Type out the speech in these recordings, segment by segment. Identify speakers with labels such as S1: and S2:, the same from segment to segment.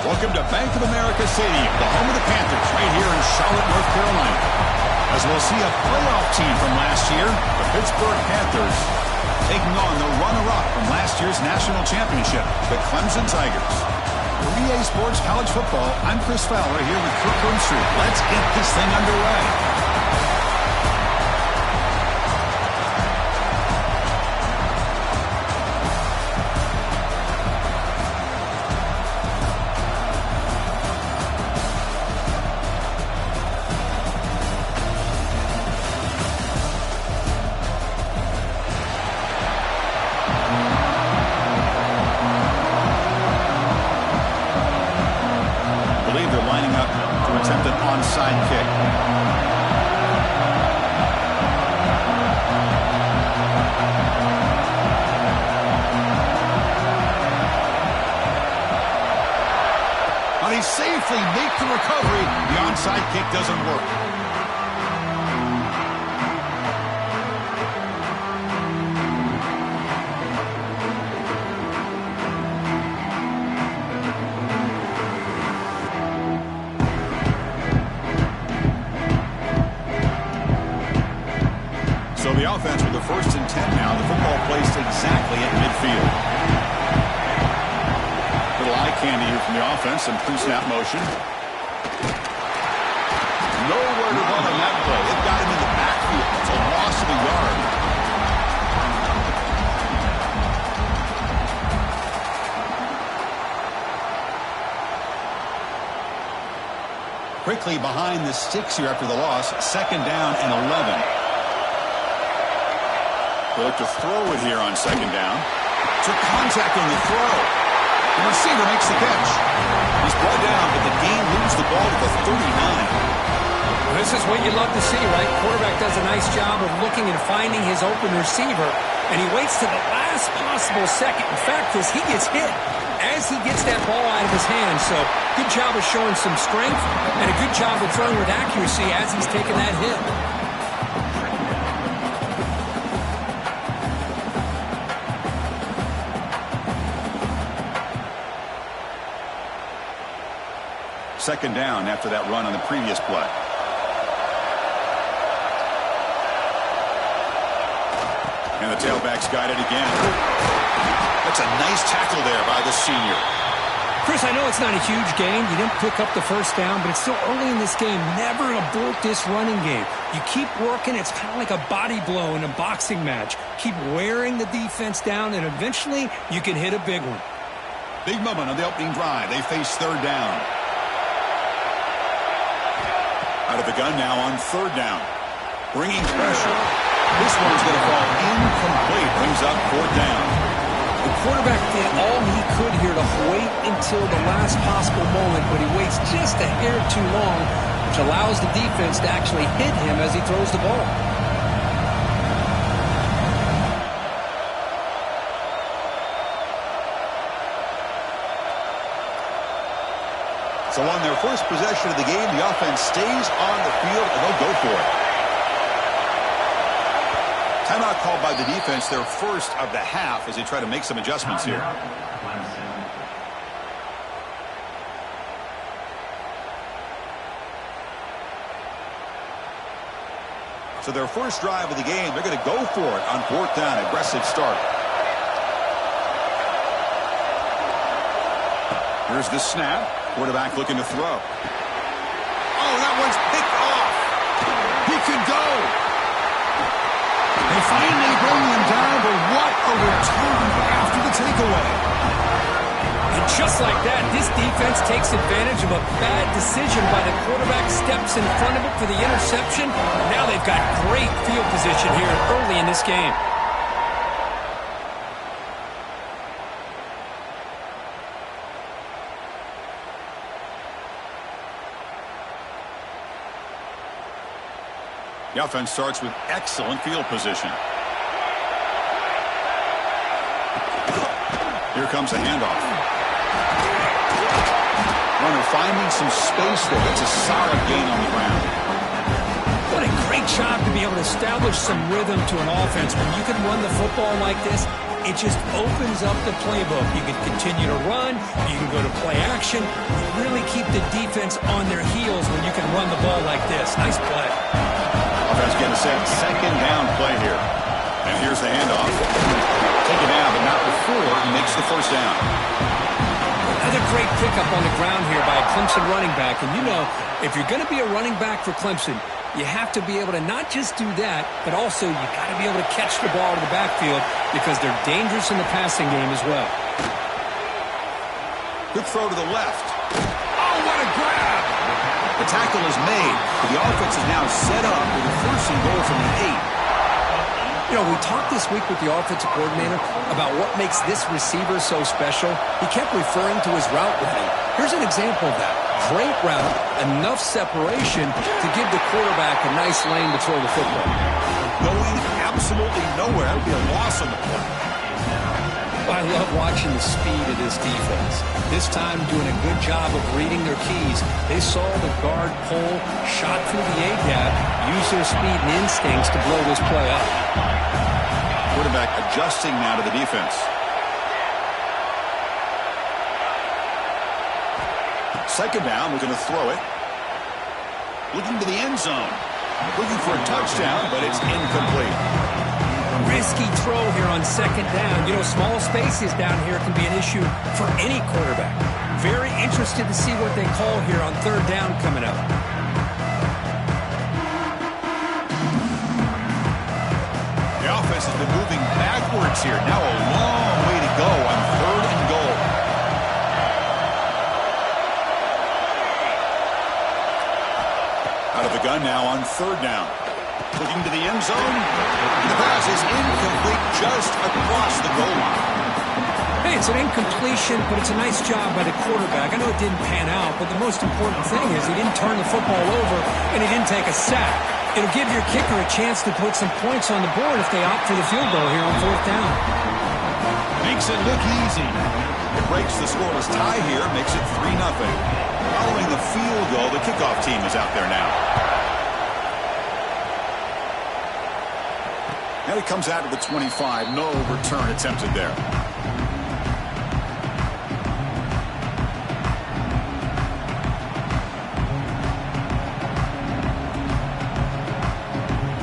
S1: Welcome to Bank of America Stadium, the home of the Panthers, right here in Charlotte, North Carolina. As we'll see a playoff team from last year, the Pittsburgh Panthers, taking on the runner-up from last year's national championship, the Clemson Tigers. For EA Sports College Football, I'm Chris Fowler here with Kirk Roomstreet. Let's get this thing underway. They safely make the recovery. The onside kick doesn't work. So the offense with the 1st and 10 now. The football placed exactly at midfield. Eye candy here from the offense and pre-snap motion. Nowhere to run on that play. It got him in the backfield. It's a loss of a yard. Quickly behind the sticks here after the loss. 2nd down and 11. They look to throw it here on 2nd down. Took contact on the throw. The receiver makes the catch. He's brought down, but the game moves the ball to the 39.
S2: This is what you love to see, right? Quarterback does a nice job of looking and finding his open receiver, and he waits to the last possible second. In fact, as he gets hit, as he gets that ball out of his hands. So good job of showing some strength, and a good job of throwing with accuracy as he's taking that hit.
S1: Second down after that run on the previous play. And the tailback's got it again. That's a nice tackle there by the senior.
S2: Chris, I know it's not a huge gain. You didn't pick up the 1st down, but it's still early in this game. Never abort this running game. You keep working. It's kind of like a body blow in a boxing match. Keep wearing the defense down, and eventually you can hit a big one.
S1: Big moment on the opening drive. They face 3rd down. Out of the gun now on 3rd down. Bringing pressure. This one's going to fall incomplete. Brings up 4th down.
S2: The quarterback did all he could here to wait until the last possible moment, but he waits just a hair too long, which allows the defense to actually hit him as he throws the ball.
S1: So on their first possession of the game, the offense stays on the field, and they'll go for it. Timeout called by the defense, their first of the half, as they try to make some adjustments here. So their first drive of the game, they're going to go for it on 4th down. Aggressive start. Here's the snap. Quarterback looking to throw. Oh, that one's picked off. He could go. They finally bring him down, but what a return after the takeaway.
S2: And just like that, this defense takes advantage of a bad decision by the quarterback, steps in front of it for the interception. Now they've got great field position here early in this game.
S1: The offense starts with excellent field position. Here comes a handoff. Runner finding some space there. That's a solid gain on the ground.
S2: What a great job to be able to establish some rhythm to an offense. When you can run the football like this, it just opens up the playbook. You can continue to run. You can go to play action. You really keep the defense on their heels when you can run the ball like this. Nice play.
S1: Offense getting set. Second down play here. And here's the handoff. Taken down, but not before he makes the first down.
S2: Another great pickup on the ground here by a Clemson running back. And you know, if you're going to be a running back for Clemson, you have to be able to not just do that, but also you got to be able to catch the ball to the backfield because they're dangerous in the passing game as well.
S1: Good throw to the left. Oh, what a grab! The tackle is made, but the offense is now set up with a first and goal from the 8.
S2: You know, we talked this week with the offensive coordinator about what makes this receiver so special. He kept referring to his route running. Here's an example of that. Great route, enough separation to give the quarterback a nice lane to throw the football.
S1: Going absolutely nowhere. That would be a loss on the play.
S2: I love watching the speed of this defense. This time doing a good job of reading their keys. They saw the guard pull, shot through the A-gap, use their speed and instincts to blow this play up.
S1: Quarterback adjusting now to the defense. Second down, we're going to throw it. Looking to the end zone. Looking for a touchdown, but it's incomplete.
S2: Risky throw here on second down. You know, small spaces down here can be an issue for any quarterback. Very interested to see what they call here on third down coming up.
S1: The offense has been moving backwards here. Now a long way to go on third and goal. Out of the gun now on third down. Looking to the end zone. The pass is incomplete just across the goal line.
S2: Hey, it's an incompletion, but it's a nice job by the quarterback. I know it didn't pan out, but the most important thing is he didn't turn the football over and he didn't take a sack. It'll give your kicker a chance to put some points on the board if they opt for the field goal here on fourth down.
S1: Makes it look easy. It breaks the scoreless tie here, makes it 3-0. Following the field goal, the kickoff team is out there now. Now he comes out of the 25. No return attempted there.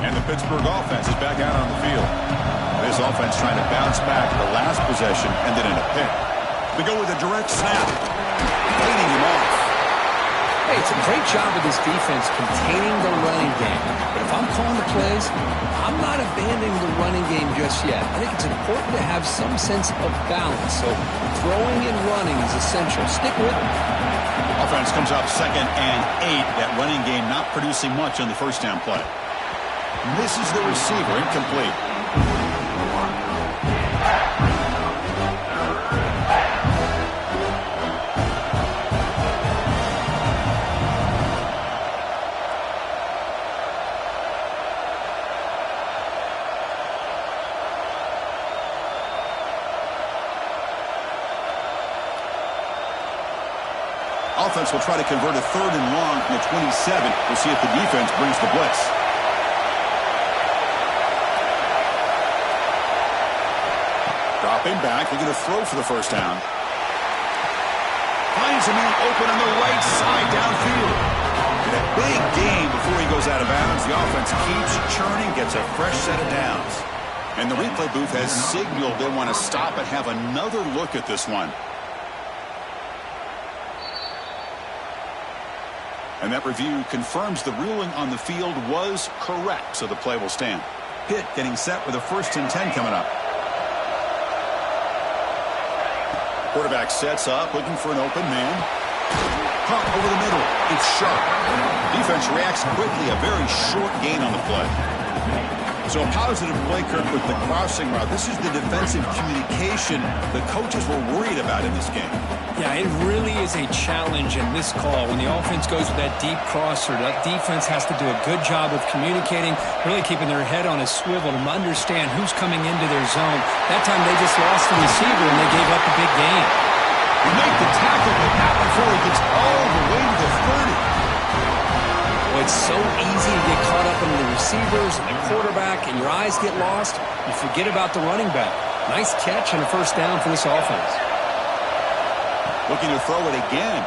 S1: And the Pittsburgh offense is back out on the field. This offense trying to bounce back the last possession, ended in a pick. They go with a direct snap. Leading him off.
S2: Hey, it's a great job of this defense containing the running game. But if I'm calling the plays, I'm not abandoning the running game just yet. I think it's important to have some sense of balance. So throwing and running is essential. Stick with it.
S1: Offense comes up 2nd and 8. That running game not producing much on the first down play. Misses the receiver, incomplete. Offense will try to convert a third and long from the 27. We'll see if the defense brings the blitz. Dropping back, looking to throw for the first down. Finds a man open on the right side downfield. In a big game before he goes out of bounds, the offense keeps churning, gets a fresh set of downs. And the replay booth has signaled they want to stop and have another look at this one. And that review confirms the ruling on the field was correct, so the play will stand. Pitt getting set with a 1st and 10 coming up. Quarterback sets up, looking for an open man. Pump over the middle. It's sharp. Defense reacts quickly. A very short gain on the play. So a positive play, Kirk, with the crossing route. This is the defensive communication the coaches were worried about in this game.
S2: Yeah, it really is a challenge in this call. When the offense goes with that deep crosser, that defense has to do a good job of communicating, really keeping their head on a swivel to understand who's coming into their zone. That time they just lost the receiver and they gave up the big game.
S1: He made the tackle, but not before he gets all the way to the 30.
S2: Well, it's so easy to get caught up in the receivers and the quarterback, and your eyes get lost. You forget about the running back. Nice catch and a first down for this offense.
S1: Looking to throw it again.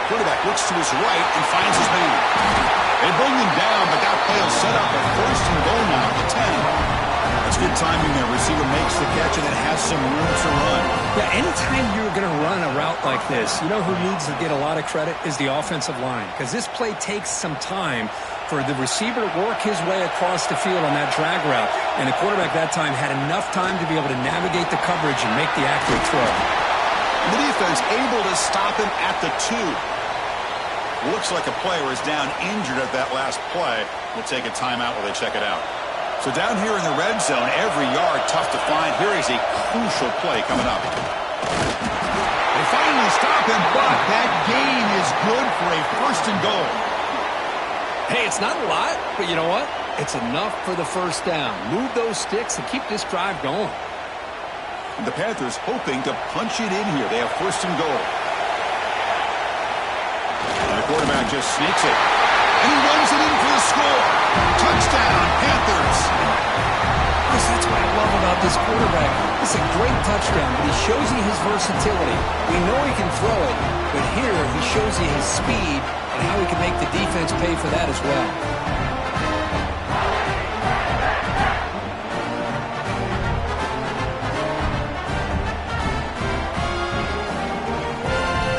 S1: Quarterback looks to his right and finds his man. They bring him down, but that play will set up a first and goal now at the 10. That's good timing there. Receiver makes the catch and it has some room to run.
S2: Yeah, anytime you're going to run a route like this, you know who needs to get a lot of credit is the offensive line, because this play takes some time for the receiver to work his way across the field on that drag route, and the quarterback that time had enough time to be able to navigate the coverage and make the accurate throw.
S1: The defense able to stop him at the 2. Looks like a player is down injured at that last play. We'll take a timeout while they check it out. So down here in the red zone, every yard tough to find. Here is a crucial play coming up. They finally stop him, but that gain is good for a first and goal.
S2: Hey, it's not a lot, but you know what? It's enough for the first down. Move those sticks and keep this drive going.
S1: And the Panthers hoping to punch it in here. They have first and goal. And the quarterback just sneaks it. And he runs it in for the score. Touchdown, Panthers.
S2: That's what I love about this quarterback. It's a great touchdown, but he shows you his versatility. We know he can throw it, but here he shows you his speed and how he can make the defense pay for that as well.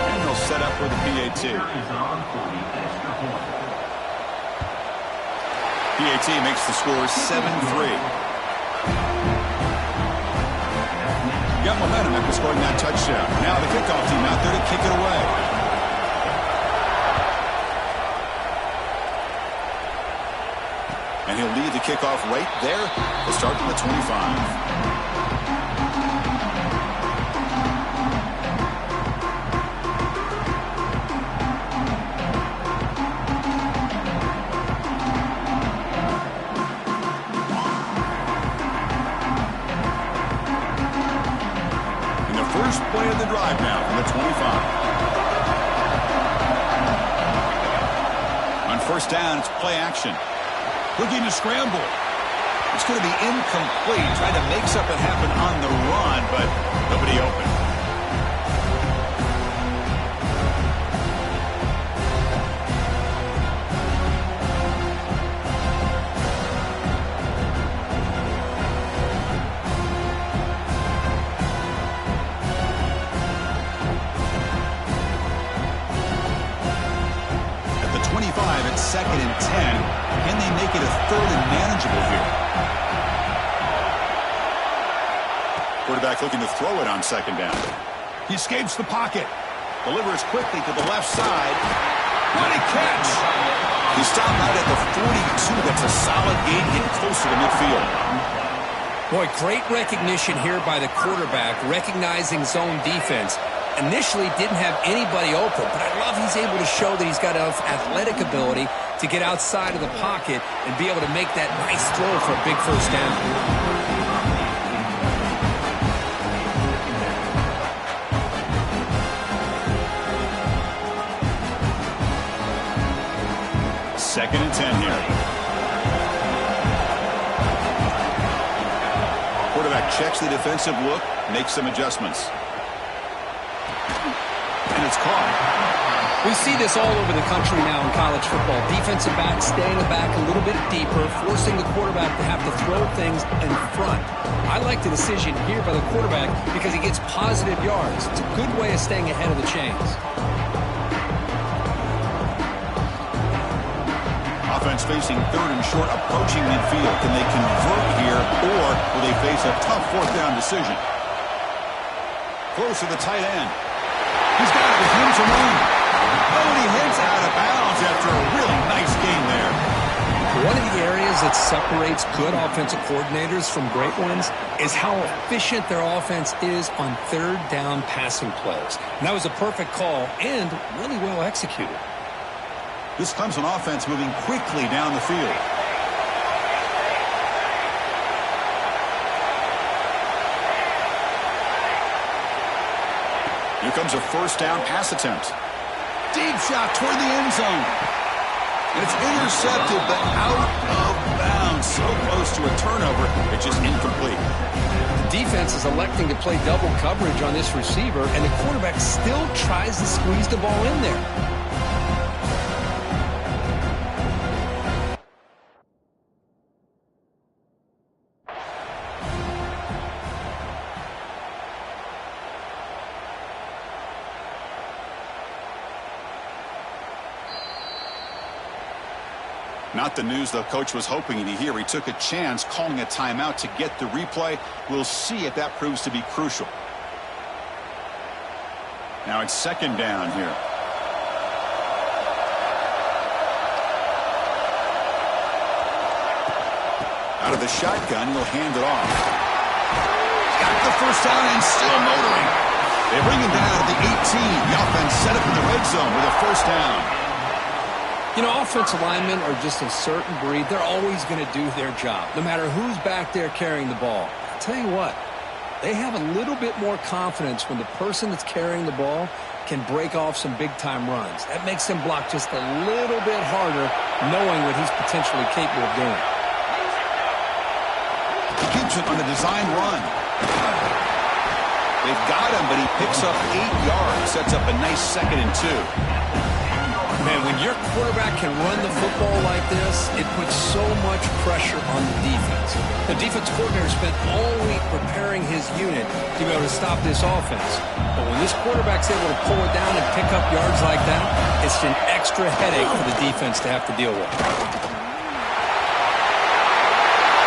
S1: And they'll set up for the PAT. PAT makes the score 7-3. Got momentum after scoring that touchdown. Now the kickoff team out there to kick it away. And he'll lead the kickoff right there. They'll start from the 25. First play of the drive now from the 25. On first down, it's play action. Looking to scramble. It's going to be incomplete. Trying to make something happen on the run, but nobody open. Second and 10. Can they make it a third and manageable here? Quarterback looking to throw it on second down. He escapes the pocket. Delivers quickly to the left side. What a catch! He stopped right at the 42. That's a solid gain, getting closer to midfield.
S2: Boy, great recognition here by the quarterback, recognizing zone defense. Initially didn't have anybody open, but I love he's able to show that he's got enough athletic ability to get outside of the pocket and be able to make that nice throw for a big first down.
S1: Second and 10 here. Quarterback checks the defensive look, makes some adjustments. And it's caught.
S2: We see this all over the country now in college football. Defensive backs staying back a little bit deeper, forcing the quarterback to have to throw things in front. I like the decision here by the quarterback because he gets positive yards. It's a good way of staying ahead of the chains.
S1: Offense facing third and short, approaching midfield. Can they convert here, or will they face a tough fourth down decision? Close to the tight end. He's got it with him to run. Oh, and he heads out of bounds after a really nice game there.
S2: One of the areas that separates good offensive coordinators from great ones is how efficient their offense is on third down passing plays. And that was a perfect call and really well executed.
S1: This comes on offense moving quickly down the field. Here comes a first down pass attempt. Deep shot toward the end zone. And it's intercepted, but out of bounds. So close close to a turnover. It's just incomplete.
S2: The defense is electing to play double coverage on this receiver, and the quarterback still tries to squeeze the ball in there.
S1: Not the news the coach was hoping to hear. He took a chance calling a timeout to get the replay. We'll see if that proves to be crucial. Now it's second down here. Out of the shotgun, he'll hand it off. Got the first down and still motoring. They bring him down to the 18. The offense set up in the red zone with a first down.
S2: You know, offensive linemen are just a certain breed. They're always going to do their job, no matter who's back there carrying the ball. I'll tell you what, they have a little bit more confidence when the person that's carrying the ball can break off some big-time runs. That makes them block just a little bit harder, knowing what he's potentially capable of doing.
S1: He keeps it on a design run. They've got him, but he picks up 8 yards, sets up a nice 2nd and 2.
S2: Man, when your quarterback can run the football like this, it puts so much pressure on the defense. The defense coordinator spent all week preparing his unit to be able to stop this offense. But when this quarterback's able to pull it down and pick up yards like that, it's an extra headache for the defense to have to deal with.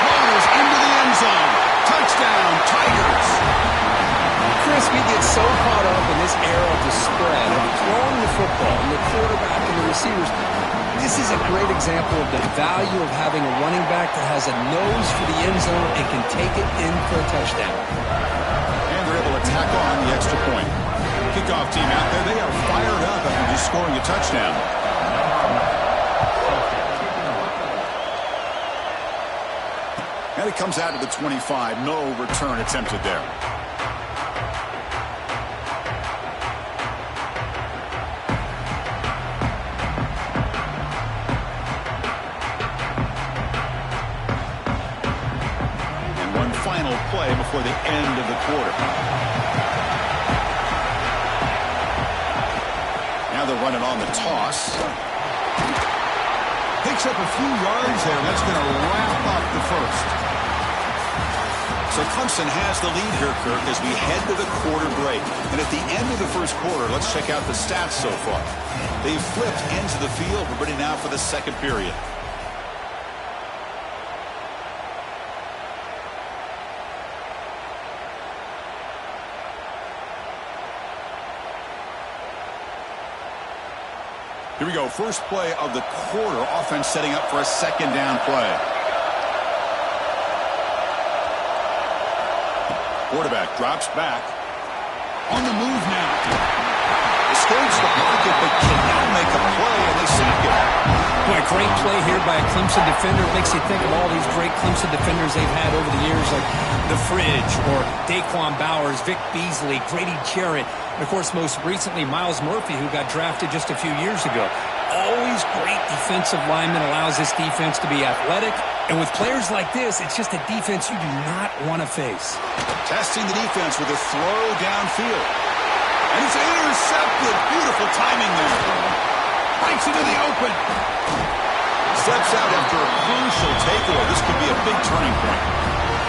S1: Rolls into the end zone. Touchdown, Tigers.
S2: Chris, we get so caught up in this era of the spread, of throwing the football, and the quarterback and the receivers. This is a great example of the value of having a running back that has a nose for the end zone and can take it in for a touchdown.
S1: And they're able to tack on the extra point. Kickoff team out there, they are fired up after just scoring a touchdown. And it comes out to the 25. No return attempted there. Final play before the end of the quarter. Now they're running on the toss. Picks up a few yards there. That's going to wrap up the first. So Clemson has the lead here, Kirk, as we head to the quarter break. And at the end of the first quarter, let's check out the stats so far. They've flipped into the field. We're ready now for the second period. Here we go. First play of the quarter. Offense setting up for a second down play. Quarterback drops back. On the move now. Escapes the pocket, but cannot make a play, and they sack it.
S2: Boy, great play here by a Clemson defender. It makes you think of all these great Clemson defenders they've had over the years, like The Fridge or Daquan Bowers, Vic Beasley, Grady Jarrett, and, of course, most recently, Miles Murphy, who got drafted just a few years ago. Always great defensive lineman, allows this defense to be athletic. And with players like this, it's just a defense you do not want to face.
S1: Testing the defense with a throw downfield. And it's intercepted. Beautiful timing there. Breaks into the open. Steps out after a crucial takeaway. This could be a big turning point.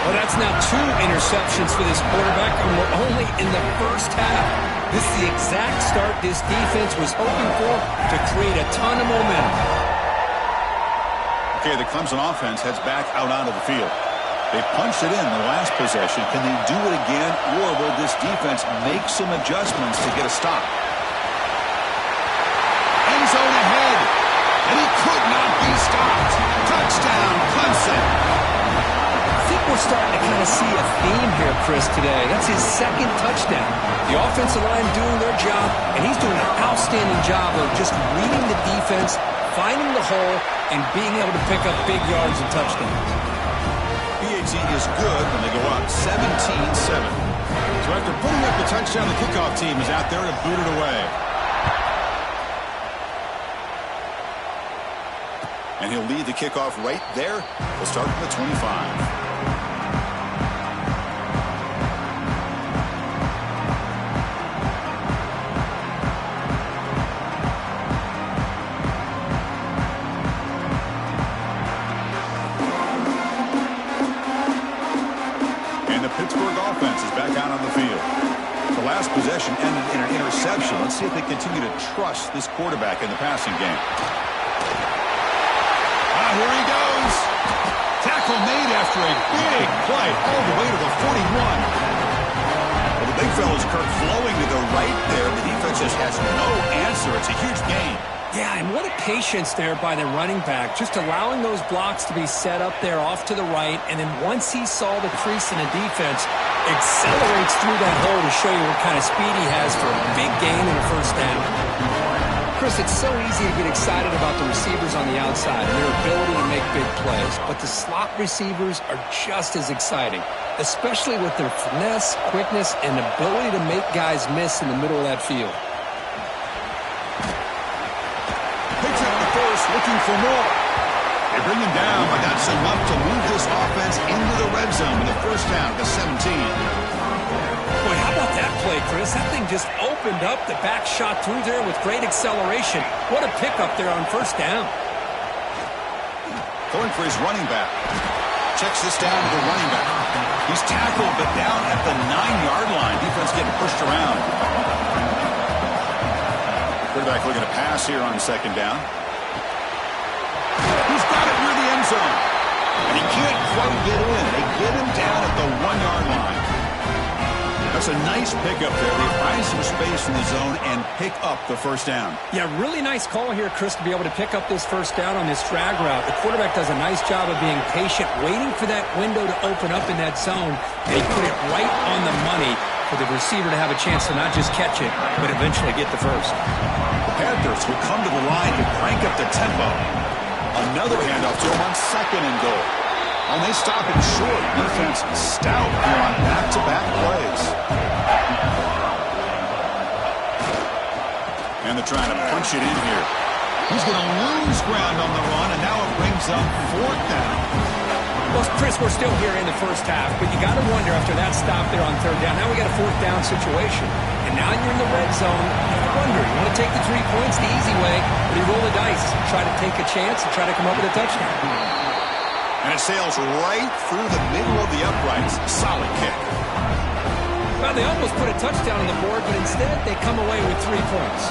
S2: Well, that's now 2 interceptions for this quarterback, and we're only in the first half. This is the exact start this defense was hoping for to create a ton of momentum.
S1: Okay, the Clemson offense heads back out onto the field. They punched it in the last possession. Can they do it again, or will this defense make some adjustments to get a stop? End zone ahead, and he could not be stopped. Touchdown, Clemson.
S2: I think we're starting to kind of see a theme here, Chris, today. That's his second touchdown. The offensive line doing their job, and he's doing an outstanding job of just reading the defense, finding the hole, and being able to pick up big yards and touchdowns.
S1: PAT is good when they go up 17-7. So after putting up the touchdown, the kickoff team is out there to boot it away. And he'll lead the kickoff right there. We'll start from the 25. Pittsburgh offense is back out on the field. The last possession ended in an interception. Let's see if they continue to trust this quarterback in the passing game. Here he goes. Tackle made after a big play all the way to the 41. Well, the big fella's Kirk flowing to the right there. The defense just has no answer. It's a huge gain.
S2: Yeah, and what a patience there by the running back, just allowing those blocks to be set up there off to the right, and then once he saw the crease in the defense, accelerates through that hole to show you what kind of speed he has for a big gain in a first down. Chris, it's so easy to get excited about the receivers on the outside and their ability to make big plays, but the slot receivers are just as exciting, especially with their finesse, quickness, and ability to make guys miss in the middle of that field.
S1: Looking for more. They bring him down, but that's enough to move this offense into the red zone with the first down at the 17.
S2: Boy, how about that play, Chris? That thing just opened up. The back shot through there with great acceleration. What a pickup there on first down.
S1: Going for his running back. Checks this down to the running back. He's tackled, but down at the 9-yard line. Defense getting pushed around. Quarterback looking to pass here on second down. He's got it near the end zone. And he can't quite get in. They get him down at the 1-yard line. That's a nice pickup there. They find some space in the zone and pick up the first down.
S2: Yeah, really nice call here, Chris, to be able to pick up this first down on this drag route. The quarterback does a nice job of being patient, waiting for that window to open up in that zone, and he put it right on the money for the receiver to have a chance to not just catch it, but eventually get the first.
S1: The Panthers will come to the line to crank up the tempo. Another handoff to him on second and goal. And they stop it short. Defense stout here on back-to-back plays. And they're trying to punch it in here. He's going to lose ground on the run, and now it brings up fourth down.
S2: Well, Chris, we're still here in the first half, but you got to wonder after that stop there on third down. Now we got a fourth down situation. And now you're in the red zone. You wonder, you want to take the 3 points the easy way, but you roll the dice, try to take a chance, and try to come up with a touchdown.
S1: And it sails right through the middle of the uprights. Solid kick.
S2: Well, they almost put a touchdown on the board, but instead they come away with 3 points.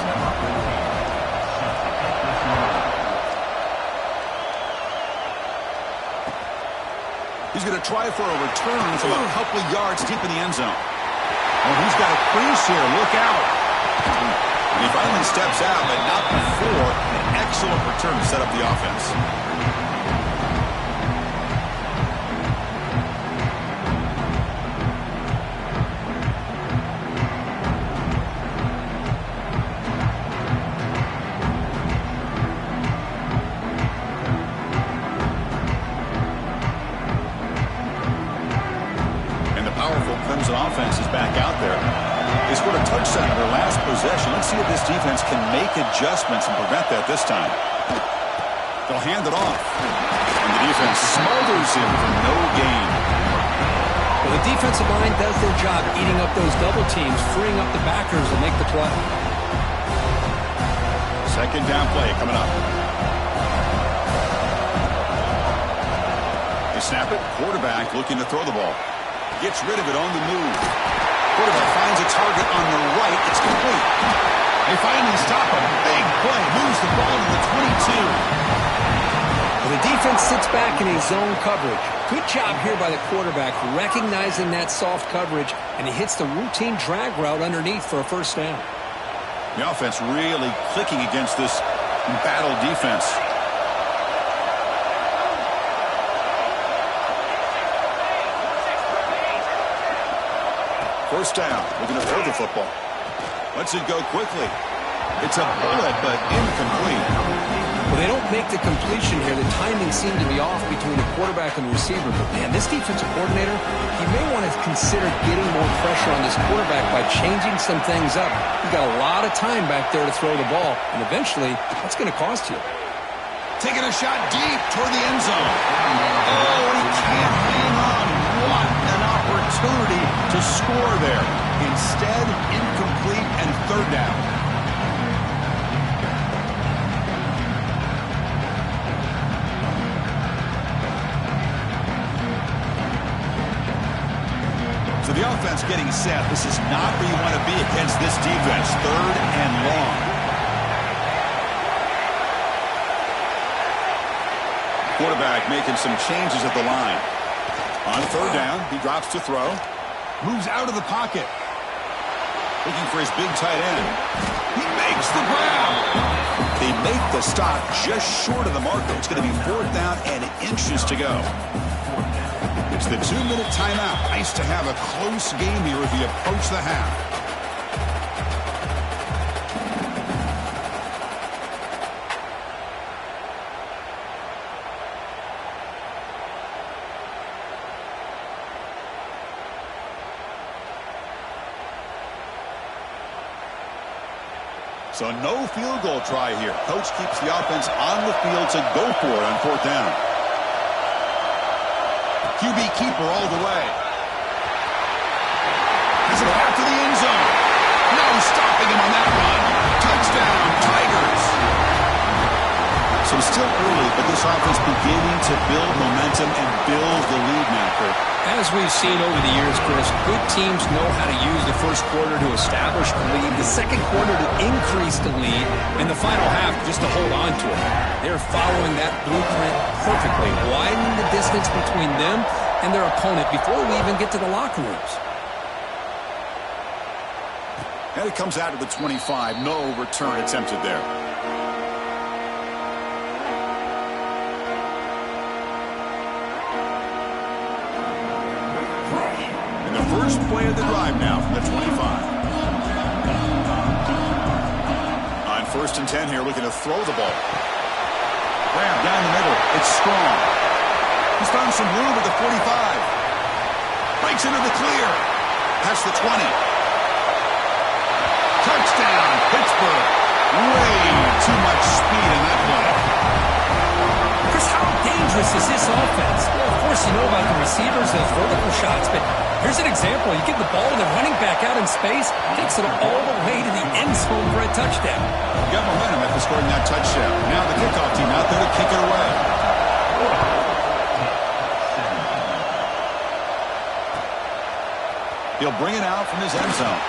S1: He's going to try for a return from a couple of yards deep in the end zone. Oh, he's got a crease here. Look out. And he finally steps out, but not before an excellent return to set up the offense. Offense is back out there. They scored a touchdown in their last possession. Let's see if this defense can make adjustments and prevent that this time. They'll hand it off. And the defense smothers him for no gain.
S2: Well, the defensive line does their job eating up those double teams, freeing up the backers to make the play.
S1: Second down play coming up. They snap it. Quarterback looking to throw the ball. Gets rid of it on the move. Quarterback finds a target on the right. It's complete. They finally stop a big play. Moves the ball to the 22.
S2: Well, the defense sits back in a zone coverage. Good job here by the quarterback, recognizing that soft coverage, and he hits the routine drag route underneath for a first down.
S1: The offense really clicking against this battle defense. First down, looking to throw the football. Lets it go quickly. It's a bullet, but incomplete.
S2: Well, they don't make the completion here. The timing seemed to be off between the quarterback and the receiver. But, man, this defensive coordinator, he may want to consider getting more pressure on this quarterback by changing some things up. He's got a lot of time back there to throw the ball, and eventually that's going to cost you.
S1: Taking a shot deep toward the end zone. Oh, he can't hang on. What an opportunity to score there. Instead, incomplete and third down. So the offense getting set. This is not where you want to be against this defense. Third and long. Quarterback making some changes at the line. On third down, he drops to throw. Moves out of the pocket. Looking for his big tight end. He makes the grab. They make the stop just short of the marker. It's going to be fourth down and inches to go. It's the 2-minute timeout. Nice to have a close game here as we approach the half. So no field goal try here. Coach keeps the offense on the field to go for it on fourth down. QB keeper all the way. Has it back to the end zone. No stopping him on that run. Touchdown, Tigers. So it's still early, but this offense beginning to build momentum and build the lead now, Kurt.
S2: As we've seen over the years, Chris, good teams know how to use the first quarter to establish the lead, the second quarter to increase the lead, and the final half just to hold on to it. They're following that blueprint perfectly, widening the distance between them and their opponent before we even get to the locker rooms.
S1: And it comes out to the 25. No return attempted there. First play of the drive now from the 25. On first and 10 here, looking to throw the ball. Graham down the middle. It's strong. He's found some room at the 45. Breaks into the clear. Past the 20. Touchdown, Pittsburgh. Way too much speed in that play.
S2: Chris, how dangerous is this offense? Well, of course, you know about the receivers, those vertical shots, but here's an example. You give the ball to the running back out in space, takes it all the way to the end zone for a touchdown.
S1: You got momentum after scoring that touchdown. Now the kickoff team out there to kick it away. He'll bring it out from his end zone.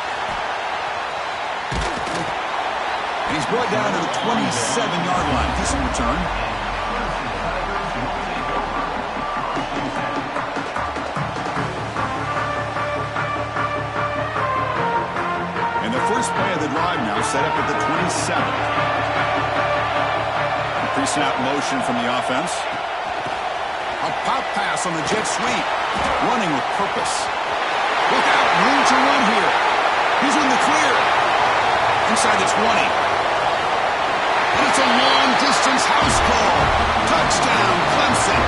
S1: And he's brought down to the 27-yard line. Decent return. First play of the drive now set up at the 27. Pre-snap motion from the offense. A pop pass on the jet sweep. Running with purpose. Look out, room to run here. He's in the clear. Inside the 20. And it's a long-distance house call. Touchdown, Clemson.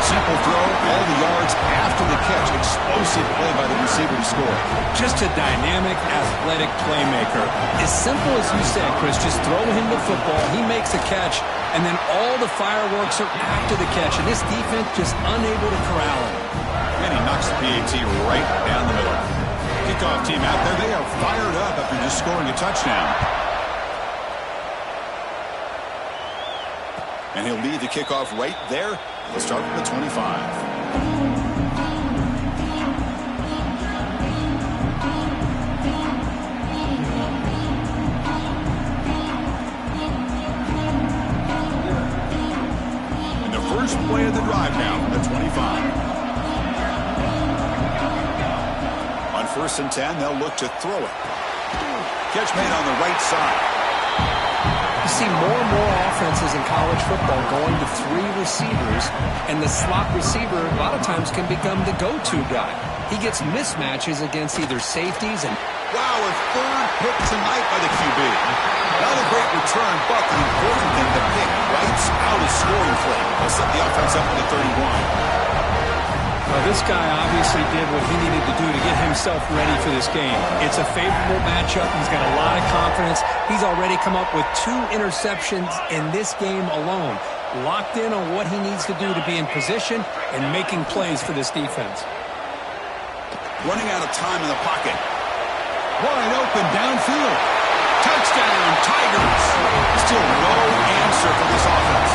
S1: Simple throw, all the yards after the catch. Explosive play by the receiver to score.
S2: Just a dynamic, athletic playmaker. As simple as you said, Chris, just throw him the football, he makes a catch, and then all the fireworks are after the catch, and this defense just unable to corral him.
S1: And he knocks the PAT right down the middle. Kickoff team out there, they are fired up after just scoring a touchdown. And he'll lead the kickoff right there. He'll start from the 25. And the first play of the drive now from the 25. On first and 10, they'll look to throw it. Catch made on the right side.
S2: You see more and more offenses in college football going to three receivers, and the slot receiver a lot of times can become the go-to guy. He gets mismatches against either safeties and...
S1: Wow, a third pick tonight by the QB. Not a great return, but the important thing, the pick writes out a scoring play. They'll set the offense up for the 31.
S2: Well, this guy obviously did what he needed to do to get himself ready for this game. It's a favorable matchup. He's got a lot of confidence. He's already come up with 2 interceptions in this game alone. Locked in on what he needs to do to be in position and making plays for this defense.
S1: Running out of time in the pocket. Wide open downfield. Touchdown, Tigers. Still no answer for this offense.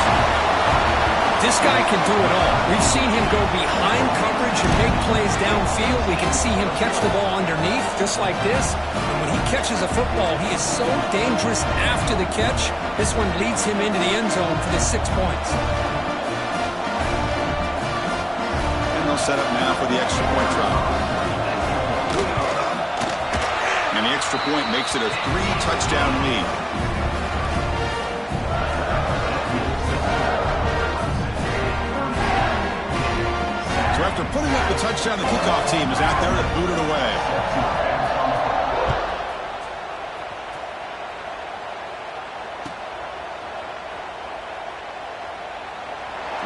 S2: This guy can do it all. We've seen him go behind coverage and make plays downfield. We can see him catch the ball underneath, just like this. And when he catches a football, he is so dangerous after the catch. This one leads him into the end zone for the 6 points.
S1: And they'll set up now for the extra point try. And the extra point makes it a 3-touchdown lead. So after putting up the touchdown, the kickoff team is out there to boot it away.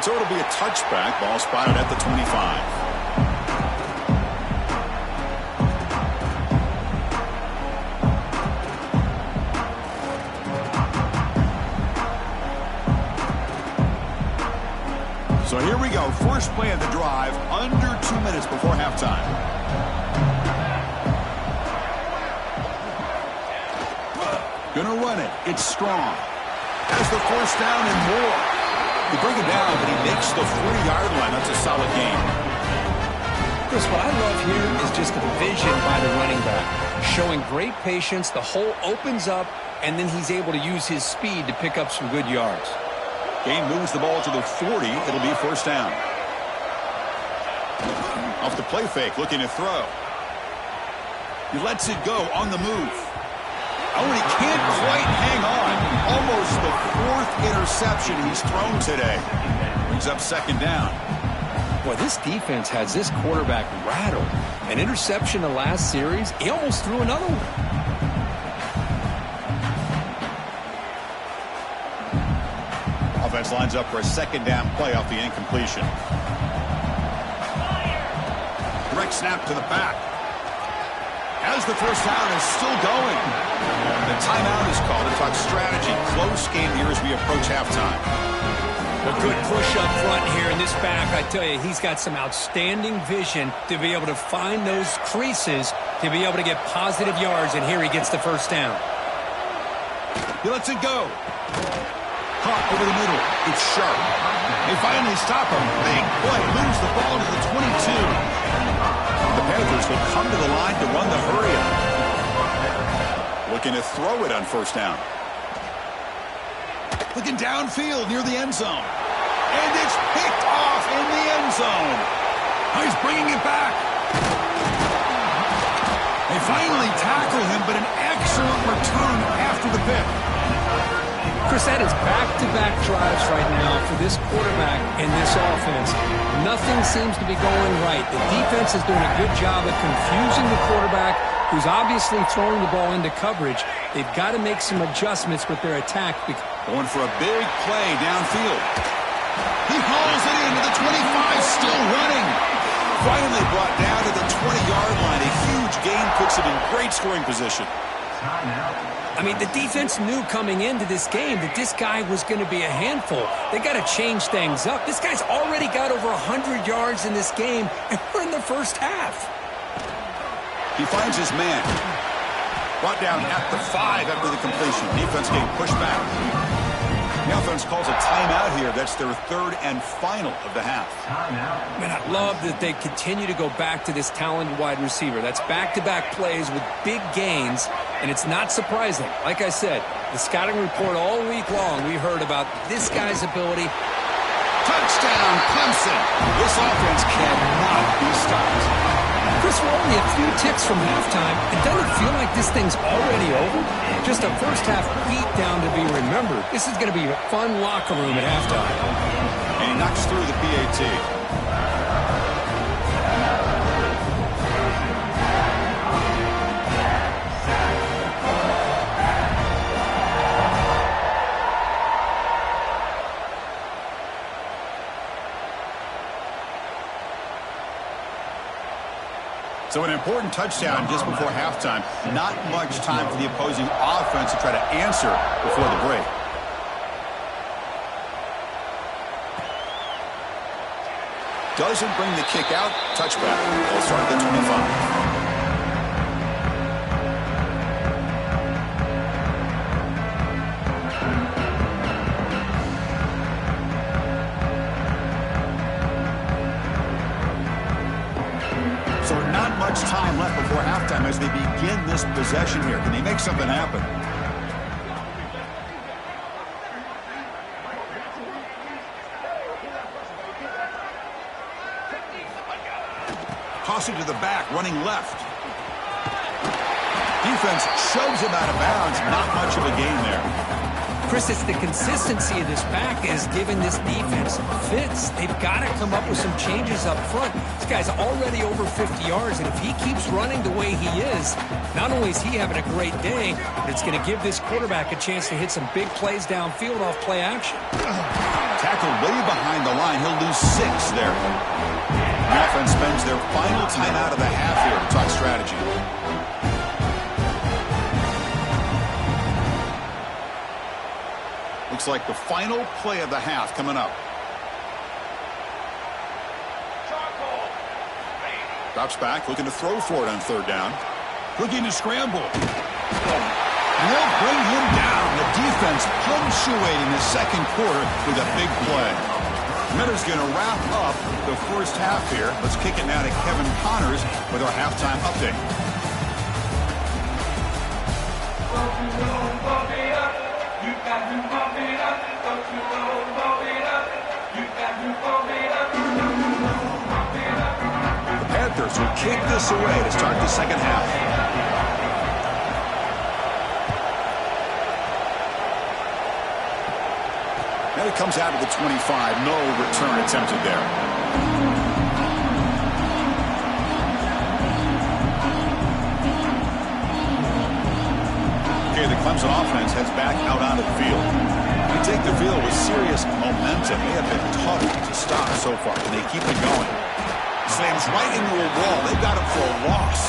S1: So it'll be a touchback. Ball spotted at the 25. So here we go. First play of the drive, under 2 minutes before halftime. Gonna run it. It's strong. Has the first down and more. He bring it down, but he makes the 40-yard line. That's a solid game.
S2: Chris, what I love here is just the vision by the running back. Showing great patience. The hole opens up, and then he's able to use his speed to pick up some good yards.
S1: Game moves the ball to the 40. It'll be first down. Off the play fake, looking to throw. He lets it go on the move. Oh, and he can't quite hang on. Almost the 4th interception he's thrown today. Brings up second down.
S2: Boy, this defense has this quarterback rattled. An interception the last series, he almost threw another one.
S1: Offense lines up for a second down play off the incompletion. Direct snap to the back. As the first down is still going. The timeout is called to talk strategy. Close game here as we approach halftime.
S2: A good push up front here in this back. I tell you, he's got some outstanding vision to be able to find those creases to be able to get positive yards, and here he gets the first down.
S1: He lets it go. Caught over the middle. It's sharp. They finally stop him. Big play. Moves the ball to the 22. The Panthers will come to the line to run the hurry up. Looking to throw it on first down. Looking downfield near the end zone. And it's picked off in the end zone. Oh, he's bringing it back. They finally tackle him, but an excellent return after the pick.
S2: Chris, that is back-to-back drives right now for this quarterback and this offense. Nothing seems to be going right. The defense is doing a good job of confusing the quarterback, who's obviously throwing the ball into coverage. They've got to make some adjustments with their attack.
S1: Going for a big play downfield. He hauls it into the 25, still running. Finally brought down to the 20-yard line. A huge gain puts him in great scoring position.
S2: I mean, the defense knew coming into this game that this guy was going to be a handful. They got to change things up. This guy's already got over 100 yards in this game, and we're in the first half.
S1: He finds his man. Brought down at the 5 after the completion. Defense getting pushed back. The offense calls a timeout here. That's their 3rd and final of the half.
S2: I mean, I love that they continue to go back to this talented wide receiver. That's back-to-back plays with big gains, and it's not surprising. Like I said, the scouting report all week long, we heard about this guy's ability.
S1: Touchdown, Clemson. This offense cannot be stopped.
S2: Chris, we're only a few ticks from halftime. It doesn't feel like this thing's already over. Just a first-half beatdown to be remembered. This is going to be a fun locker room at halftime.
S1: And he knocks through the PAT. So an important touchdown just before halftime. Not much time for the opposing offense to try to answer before the break. Doesn't bring the kick out. Touchback. They'll start at the 25. So not much time left before halftime as they begin this possession here. Can they make something happen? Toss it to the back, running left. Defense shoves him out of bounds. Not much of a gain there.
S2: Chris, it's the consistency of this back is giving this defense fits. They've got to come up with some changes up front. This guy's already over 50 yards, and if he keeps running the way he is, not only is he having a great day, but it's going to give this quarterback a chance to hit some big plays downfield off play action.
S1: Tackled way behind the line. He'll lose 6 there. The offense spends their final timeout of the half here to talk strategy. Looks like the final play of the half coming up. Drops back, looking to throw for it on 3rd down. Looking to scramble. And they'll bring him down. The defense punctuating the second quarter with a big play. Miller's going to wrap up the first half here. Let's kick it now to Kevin Connors with our halftime update. The Panthers will kick this away to start the second half. Now it comes out of the 25. No return attempted there. Okay, the Clemson offense heads back out onto the field. They take the field with serious momentum. They have been tough to stop so far, and they keep it going. Slams right into a wall. They've got him for a loss.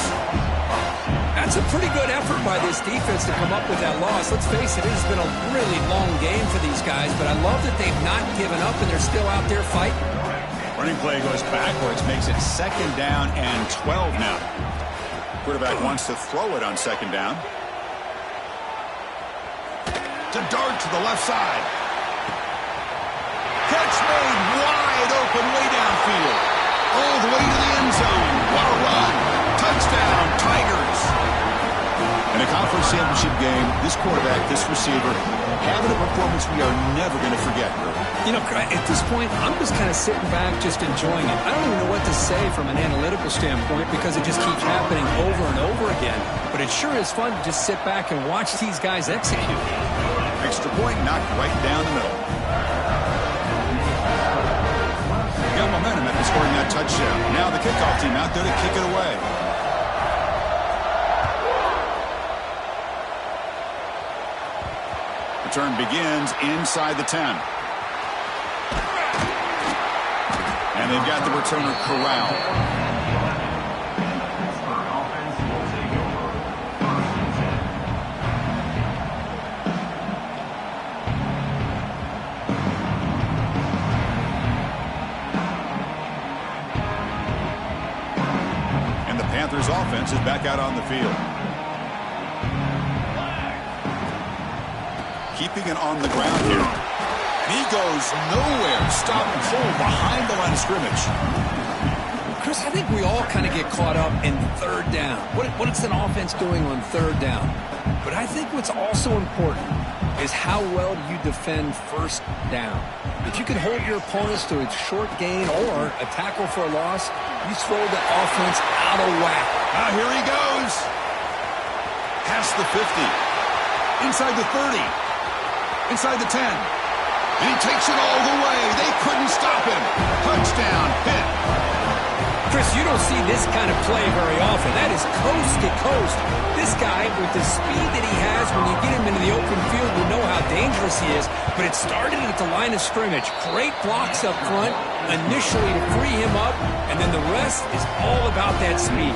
S2: That's a pretty good effort by this defense to come up with that loss. Let's face it, it has been a really long game for these guys, but I love that they've not given up and they're still out there fighting.
S1: Running play goes backwards, makes it 2nd down and 12 now. Quarterback wants to throw it on 2nd down. To dart to the left side. Catch made wide open way downfield. All the way to the end zone. What a run. Touchdown, Tigers. In a conference championship game, this quarterback, this receiver, having a performance we are never going to forget.
S2: You know, at this point, I'm just kind of sitting back, just enjoying it. I don't even know what to say from an analytical standpoint because it just keeps happening over and over again. But it sure is fun to just sit back and watch these guys execute.
S1: Extra point knocked right down the middle. Got momentum after scoring that touchdown. Now the kickoff team out there to kick it away. Return begins inside the 10. And they've got the returner corralled. And the Panthers offense is back out on the field. Keeping it on the ground here. And he goes nowhere. Stop and hold behind the line of scrimmage.
S2: Chris, I think we all kind of get caught up in 3rd down. What is an offense doing on 3rd down? But I think what's also important is how well you defend 1st down. If you can hold your opponents to a short gain or a tackle for a loss, you throw the offense out of whack.
S1: Now here he goes. Past the 50. Inside the 30. Inside the 10. And he takes it all the way. They couldn't stop him. Touchdown, hit.
S2: Chris, you don't see this kind of play very often. That is coast to coast. This guy, with the speed that he has guys, when you get him into the open field, you know how dangerous he is. But it started at the line of scrimmage. Great blocks up front initially to free him up, and then the rest is all about that speed.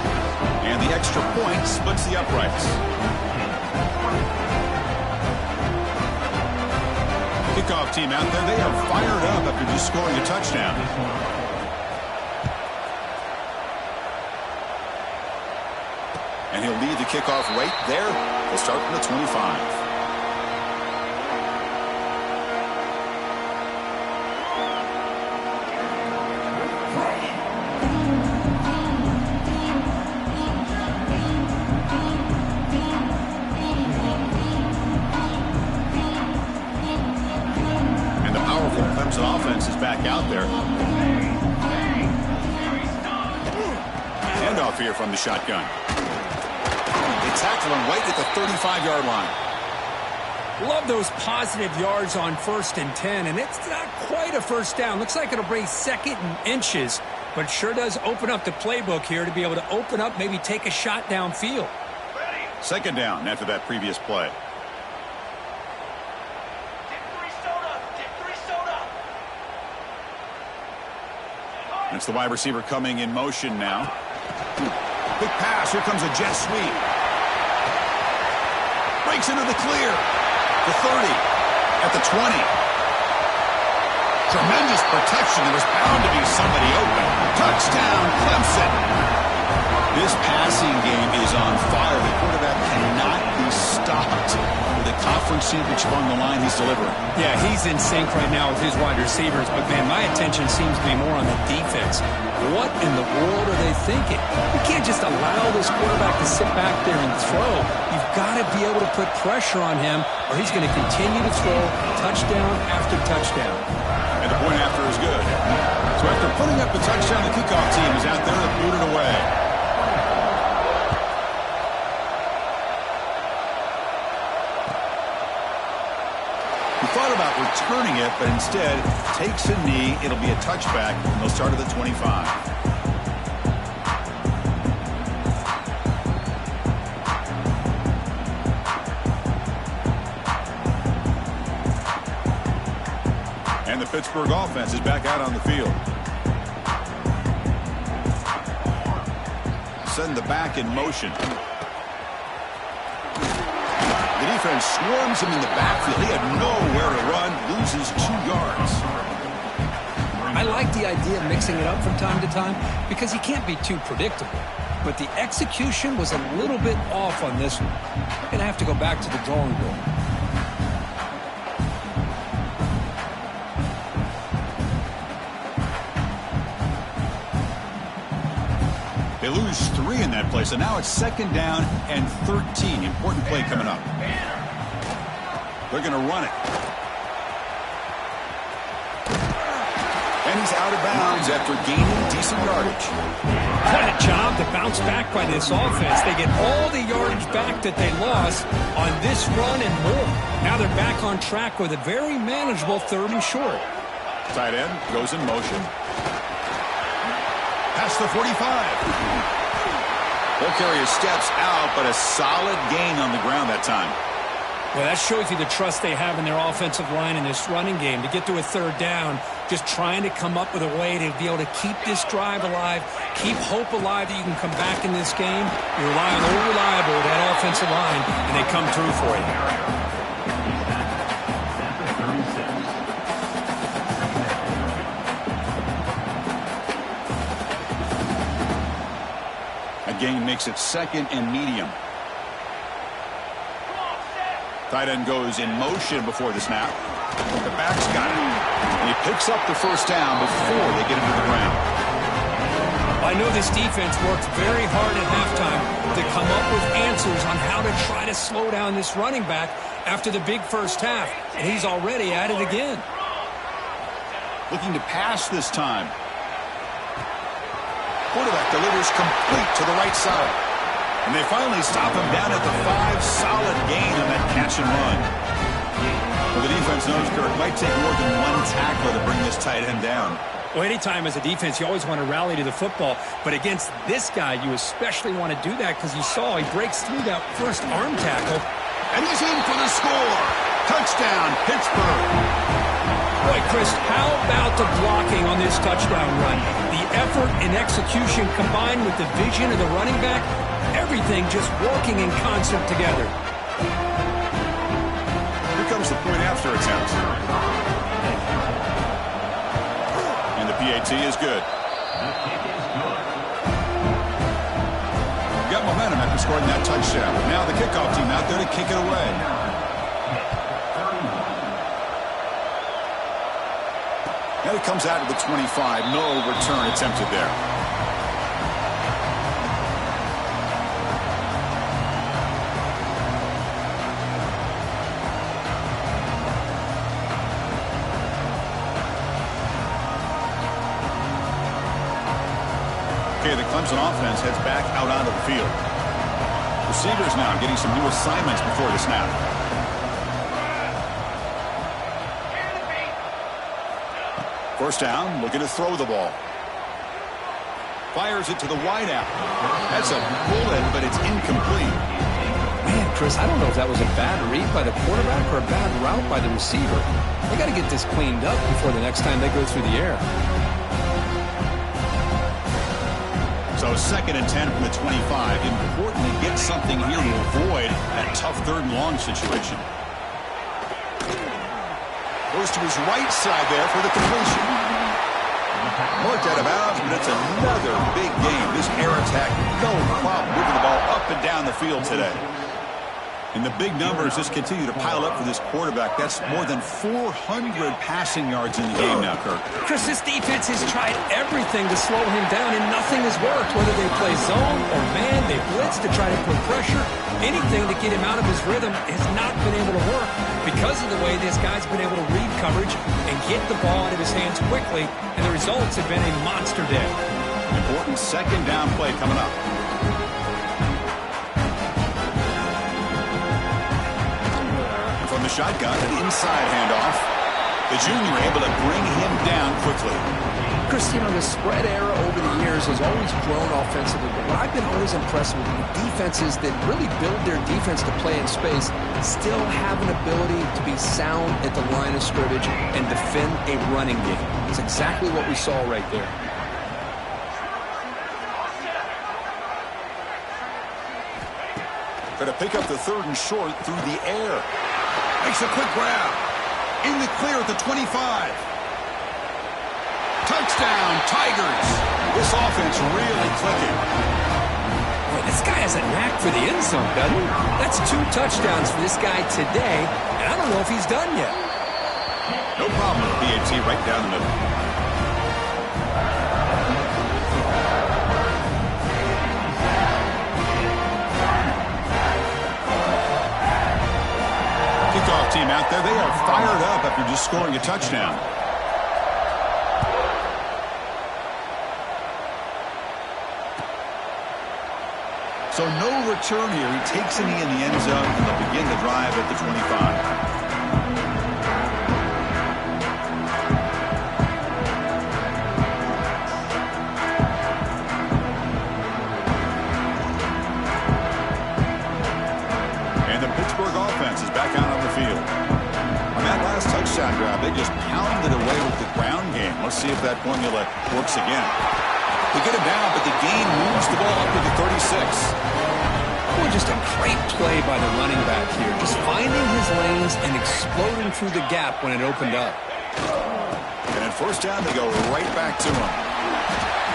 S1: And the extra point splits the uprights. Kickoff team out there, they are fired up after just scoring a touchdown. And he'll lead the kickoff right there. We'll start from the 25. And the powerful Clemson offense is back out there. Handoff here from the shotgun. They tackle him right at the 35-yard line.
S2: Love those positive yards on 1st and 10, and it's not quite a first down. Looks like it'll bring 2nd and inches, but it sure does open up the playbook here to be able to open up, maybe take a shot downfield.
S1: 2nd down after that previous play. It's the wide receiver coming in motion now. Big pass. Here comes a jet sweep. Breaks into the clear. The 30. At the 20. Tremendous protection. There was bound to be somebody open. Touchdown, Clemson. This passing game is on fire. The quarterback cannot be stopped. With the conference championship on the line, he's delivering.
S2: Yeah, he's in sync right now with his wide receivers. But, man, my attention seems to be more on the defense. What in the world are they thinking? You can't just allow this quarterback to sit back there and throw. You've got to be able to put pressure on him, or he's going to continue to throw touchdown after touchdown.
S1: And the point after is good. So after putting up the touchdown, the kickoff team is out there to boot it away. He thought about returning it, but instead takes a knee. It'll be a touchback, and they'll start at the 25. And the Pittsburgh offense is back out on the field. Send the back in motion. The defense swarms him in the backfield. He had nowhere to run, loses 2 yards.
S2: I like the idea of mixing it up from time to time because he can't be too predictable. But the execution was a little bit off on this one. Going to have to go back to the drawing board.
S1: They lose 3 in that play, so now it's 2nd down and 13. Important play coming up. They're going to run it. And he's out of bounds after gaining decent yardage.
S2: What a job to bounce back by this offense. They get all the yardage back that they lost on this run and more. Now they're back on track with a very manageable 3rd and short.
S1: Tight end goes in motion. Past the 45. They'll carry his steps out, but a solid gain on the ground that time.
S2: Well, that shows you the trust they have in their offensive line in this running game. To get to a 3rd down, just trying to come up with a way to be able to keep this drive alive, keep hope alive that you can come back in this game. You rely on old reliable, that offensive line, and they come through for you.
S1: Gain makes it 2nd and medium. Tight end goes in motion before the snap. The back's got it. And he picks up the 1st down before they get him to the ground.
S2: I know this defense worked very hard at halftime to come up with answers on how to try to slow down this running back after the big first half. And he's already at it again.
S1: Looking to pass this time. Quarterback delivers complete to the right side. And they finally stop him down at the 5. Solid gain on that catch and run. Well, the defense knows, Kirk, might take more than 1 tackler to bring this tight end down.
S2: Well, anytime as a defense, you always want to rally to the football. But against this guy, you especially want to do that because you saw he breaks through that first arm tackle.
S1: And he's in for the score. Touchdown, Pittsburgh.
S2: Boy, Chris, how about the blocking on this touchdown run? The effort and execution combined with the vision of the running back, everything just working in concert together.
S1: Here comes the point after attempt. And the PAT is good. Got momentum after scoring that touchdown. Now the kickoff team out there to kick it away. And it comes out of the 25. No return attempted there. Okay, the Clemson offense heads back out onto the field. Receivers now getting some new assignments before the snap. First down, looking to throw the ball. Fires it to the wideout. That's a bullet, but it's incomplete.
S2: Man, Chris, I don't know if that was a bad read by the quarterback or a bad route by the receiver. They got to get this cleaned up before the next time they go through the air.
S1: So 2nd and 10 from the 25. Important to get something here to avoid that tough 3rd and long situation. Goes to his right side there for the completion. Marked out of bounds, but it's another big game. This air attack, no problem moving the ball up and down the field today. And the big numbers just continue to pile up for this quarterback. That's more than 400 passing yards in the game now, Kirk.
S2: Chris, this defense has tried everything to slow him down, and nothing has worked. Whether they play zone or man, they blitz to try to put pressure. Anything to get him out of his rhythm has not been able to work because of the way this guy's been able to read coverage and get the ball out of his hands quickly, and the results have been a monster day.
S1: Important 2nd down play coming up. From the shotgun, an inside handoff. The junior able to bring him down quickly.
S3: Chris, you know, the spread era over the years has always grown offensively, but what I've been always impressed with defenses that really build their defense to play in space still have an ability to be sound at the line of scrimmage and defend a running game. It's exactly what we saw right there.
S1: Going to pick up the 3rd and short through the air. Makes a quick grab. In the clear at the 25. Touchdown, Tigers. This offense really clicking.
S2: Boy, this guy has a knack for the end zone, doesn't he? That's 2 touchdowns for this guy today, and I don't know if he's done yet.
S1: No problem with BAT right down the middle. Kickoff team out there, they are fired up after just scoring a touchdown. So no return here. He takes a knee in the end zone, and they'll begin the drive at the 25. Back out on the field. On that last touchdown drive, they just pounded away with the ground game. Let's see if that formula works again. They get him down, but the gain moves the ball up to the 36.
S2: Boy, just a great play by the running back here. Just finding his lanes and exploding through the gap when it opened up.
S1: And at 1st down, they go right back to him.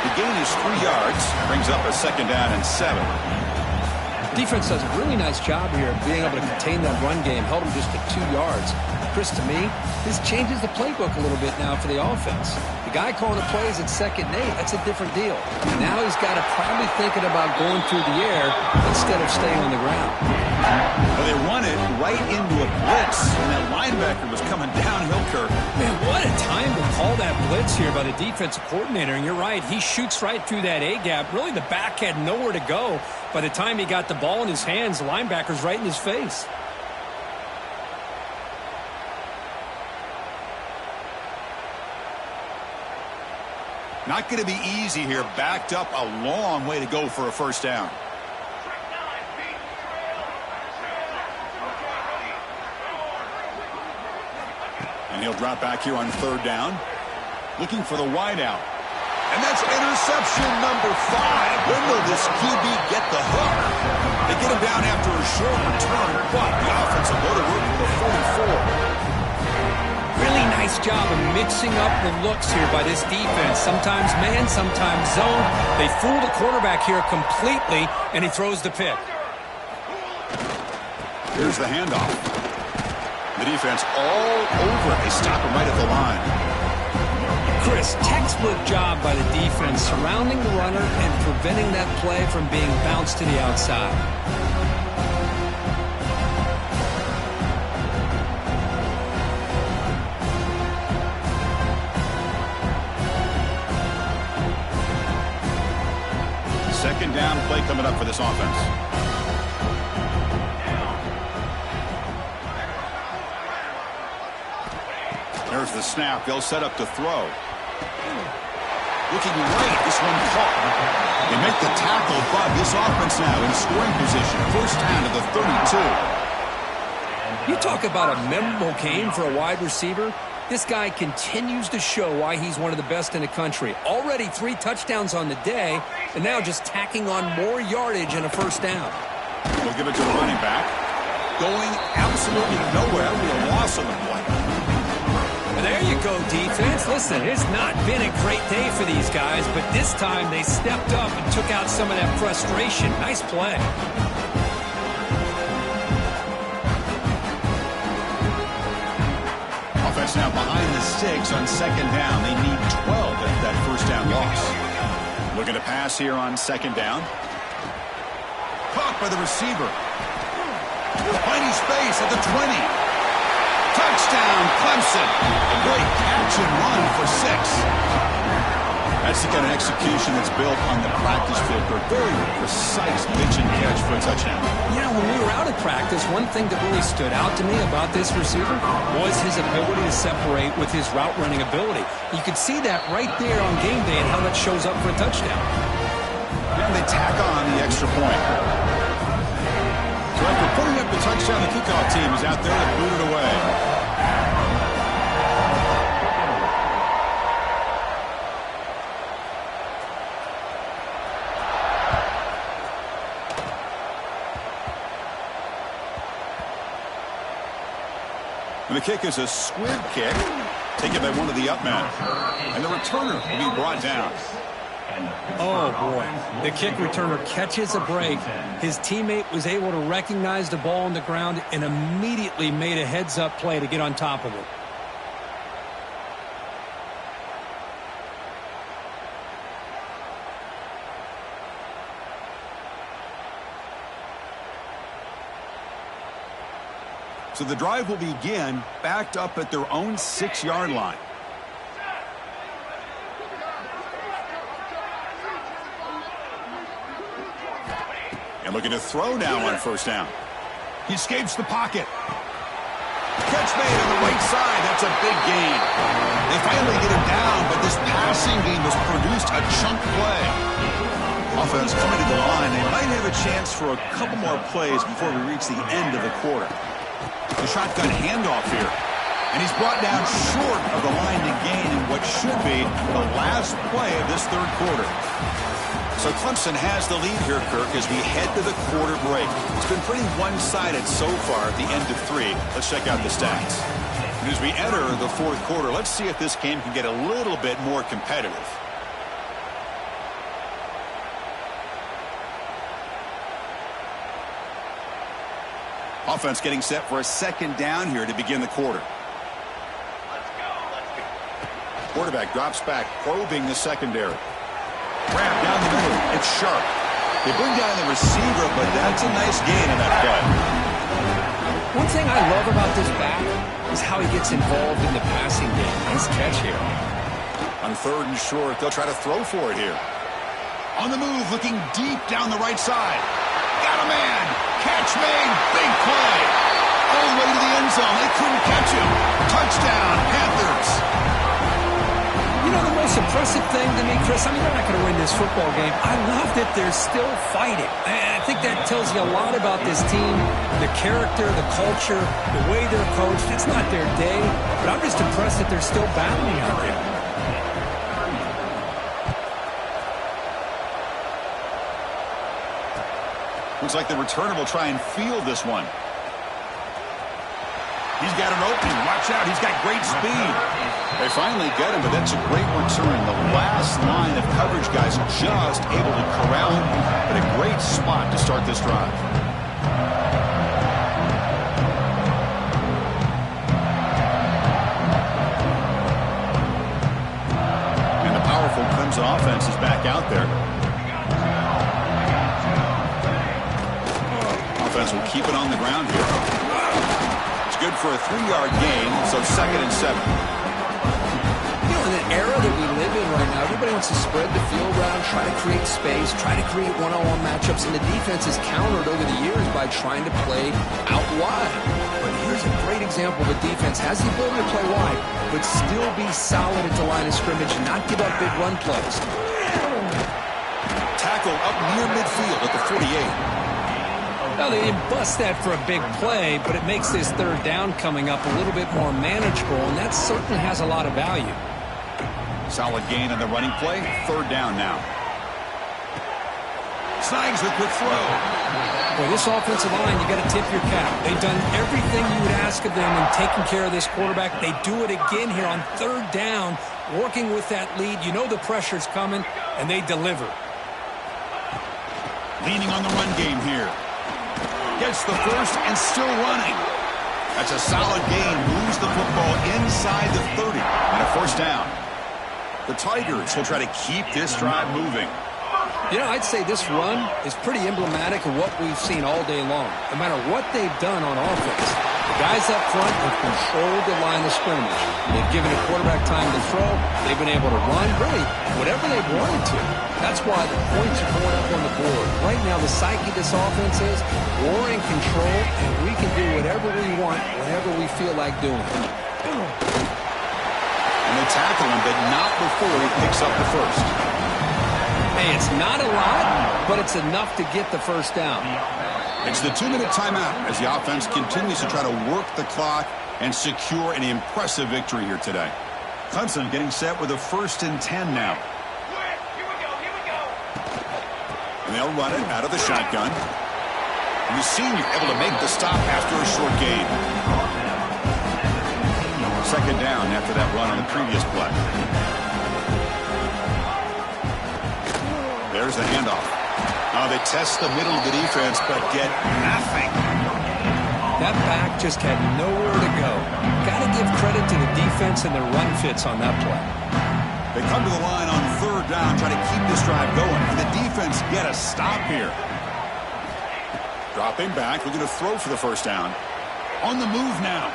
S1: The gain is 3 yards. Brings up a 2nd down and 7.
S2: Defense does a really nice job here of being able to contain that run game. Held him just to 2 yards. Chris, to me, this changes the playbook a little bit now for the offense. The guy calling the plays at 2nd and 8, that's a different deal. Now he's got to probably thinking about going through the air instead of staying on the ground.
S1: Well, they run it right into a blitz, and that linebacker was coming downhill, Kirk.
S2: Man, what a time to call that blitz here by the defensive coordinator. And you're right, he shoots right through that A-gap. Really, the back had nowhere to go. By the time he got the ball in his hands, the linebacker's right in his face.
S1: Not going to be easy here. Backed up a long way to go for a 1st down. And he'll drop back here on third down. Looking for the wideout. And that's interception number 5. When will this QB get the hook? They get him down after a short return, but the offensive go to work with a 44.
S2: Really nice job of mixing up the looks here by this defense. Sometimes man, sometimes zone. They fool the quarterback here completely, and he throws the pick.
S1: Here's the handoff. The defense all over. They stop him right at the line.
S2: Chris, textbook job by the defense surrounding the runner and preventing that play from being bounced to the outside.
S1: Second down play coming up for this offense. There's the snap. They'll set up to throw. Looking right. This one caught. They make the tackle, but this offense now in scoring position. First down to the 32.
S2: You talk about a memorable game for a wide receiver. This guy continues to show why he's one of the best in the country. Already 3 touchdowns on the day, and now just tacking on more yardage and a first down.
S1: We'll give it to the running back. Going absolutely nowhere. A loss on the play.
S2: There you go, defense. Listen, it's not been a great day for these guys, but this time they stepped up and took out some of that frustration. Nice play.
S1: Offense now behind the 6 on second down. They need 12 at that first down loss. Looking to pass here on second down. Caught by the receiver. Finding space at the 20. Touchdown, Clemson. A great catch and run for 6. That's the kind of execution that's built on the practice field for a very precise pitch and catch for a touchdown.
S2: You know, when we were out at practice, one thing that really stood out to me about this receiver was his ability to separate with his route running ability. You could see that right there on game day and how that shows up for a touchdown.
S1: And they tack on the extra point. So after putting up the touchdown, the kickoff team is out there to boot it away. And the kick is a squib kick, taken by one of the up men. And the returner will be brought down.
S2: Oh, boy. The kick returner catches a break. His teammate was able to recognize the ball on the ground and immediately made a heads-up play to get on top of it.
S1: So the drive will begin backed up at their own 6-yard line. And looking to throw now on first down. He escapes the pocket. Catch made on the right side. That's a big gain. They finally get him down, but this passing game has produced a chunk play. Offense coming to the line. They might have a chance for a couple more plays before we reach the end of the quarter. The shotgun handoff here. And he's brought down short of the line to gain in what should be the last play of this third quarter. So Clemson has the lead here, Kirk, as we head to the quarter break. It's been pretty one-sided so far at the end of 3. Let's check out the stats. And as we enter the fourth quarter, let's see if this game can get a little bit more competitive. Offense getting set for a second down here to begin the quarter. Quarterback drops back, probing the secondary. Wrap down the middle. It's sharp. They bring down the receiver, but that's a nice gain in that play.
S2: One thing I love about this back is how he gets involved in the passing game. Nice catch here.
S1: On third and short, they'll try to throw for it here. On the move, looking deep down the right side. Got a man. Catch made. Big play. All the way to the end zone. They couldn't catch him. Touchdown, Panthers.
S2: You know, the most impressive impressive thing to me, Chris, I mean, they're not going to win this football game. I love that they're still fighting. I think that tells you a lot about this team, the character, the culture, the way they're coached. It's not their day, but I'm just impressed that they're still battling out there.
S1: Looks like the returner will try and field this one. He's got an opening. Watch out. He's got great speed. They finally get him, but that's a great return. The last line of coverage guys just able to corral him, but a great spot to start this drive. And the powerful Clemson offense is back out there. Offense will keep it on the ground here. It's good for a 3-yard gain, so 2nd and 7.
S3: You know, in an era that we live in right now, everybody wants to spread the field around, try to create space, try to create one-on-one matchups, and the defense is countered over the years by trying to play out wide. But here's a great example of a defense has the ability to play wide, but still be solid at the line of scrimmage and not give up big run plays.
S1: Tackle up near midfield at the 48.
S2: Now, they didn't bust that for a big play, but it makes this 3rd down coming up a little bit more manageable, and that certainly has a lot of value.
S1: Solid gain on the running play. 3rd down now. Snags the quick throw.
S2: Boy, this offensive line, you got to tip your cap. They've done everything you would ask of them in taking care of this quarterback. They do it again here on 3rd down, working with that lead. You know the pressure's coming, and they deliver.
S1: Leaning on the run game here. Gets the first and still running. That's a solid gain. Moves the football inside the 30 and a 1st down. The Tigers will try to keep this drive moving.
S2: You know, I'd say this run is pretty emblematic of what we've seen all day long. No matter what they've done on offense, the guys up front have controlled the line of scrimmage. They've given a quarterback time to throw. They've been able to run, really, whatever they've wanted to. That's why the points are going up on the board. Right now, the psyche of this offense is we're in control, and we can do whatever we want, whenever we feel like doing it.
S1: And they tackle him, but not before he picks up the first.
S2: Hey, it's not a lot, but it's enough to get the 1st down.
S1: It's the 2-minute timeout as the offense continues to try to work the clock and secure an impressive victory here today. Clemson getting set with a 1st and 10 now. And they'll run it out of the shotgun. And the senior able to make the stop after a short gain. 2nd down after that run on the previous play. There's the handoff. Now they test the middle of the defense, but get nothing.
S2: That back just had nowhere to go. Got to give credit to the defense and their run fits on that play.
S1: They come to the line on 3rd down, try to keep this drive going. And the defense get a stop here. Dropping back, looking to throw for the 1st down. On the move now.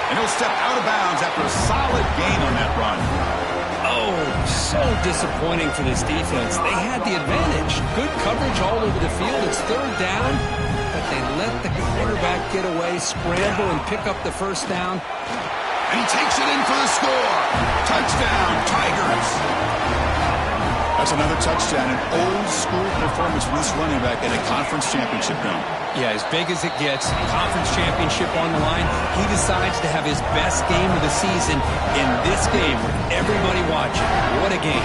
S1: And he'll step out of bounds after a solid gain on that run.
S2: Oh, so disappointing for this defense. They had the advantage. Good coverage all over the field. It's 3rd down, but they let the quarterback get away, scramble, and pick up the 1st down.
S1: And he takes it in for the score. Touchdown, Tigers. That's another touchdown, an old-school performance from this running back in a conference championship game.
S2: Yeah, as big as it gets, conference championship on the line, he decides to have his best game of the season in this game with everybody watching. What a game.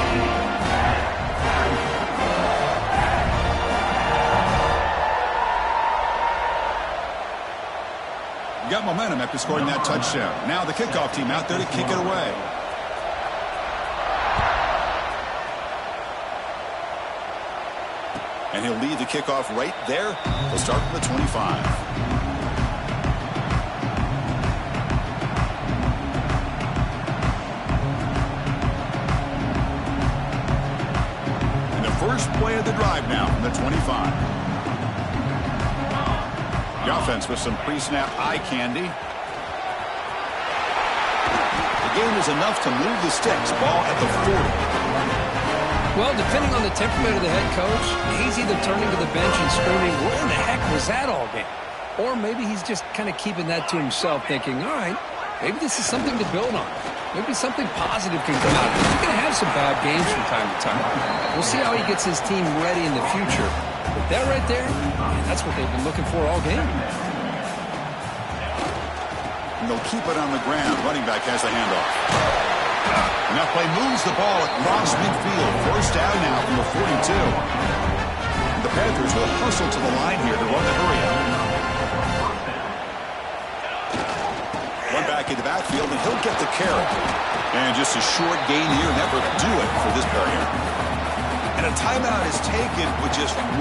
S1: Got momentum after scoring that touchdown. Now the kickoff team out there to kick it away. And he'll lead the kickoff right there. He'll start from the 25. And the first play of the drive now from the 25. The offense with some pre-snap eye candy. The game is enough to move the sticks. Ball at the 40.
S2: Well, depending on the temperament of the head coach, he's either turning to the bench and screaming, where in the heck was that all game? Or maybe he's just kind of keeping that to himself, thinking, all right,
S3: maybe this is something to build on. Maybe something positive can come out of it. He's going to have some bad games from time to time. We'll see how he gets his team ready in the future. But that right there, man, that's what they've been looking for all game.
S1: And they'll keep it on the ground. Running back has the handoff. And that play moves the ball across midfield. First down now from the 42. The Panthers will hustle to the line here to run the hurry up. One back in the backfield, and he'll get the carry. And just a short gain here, never do it for this player here. And a timeout is taken with just 1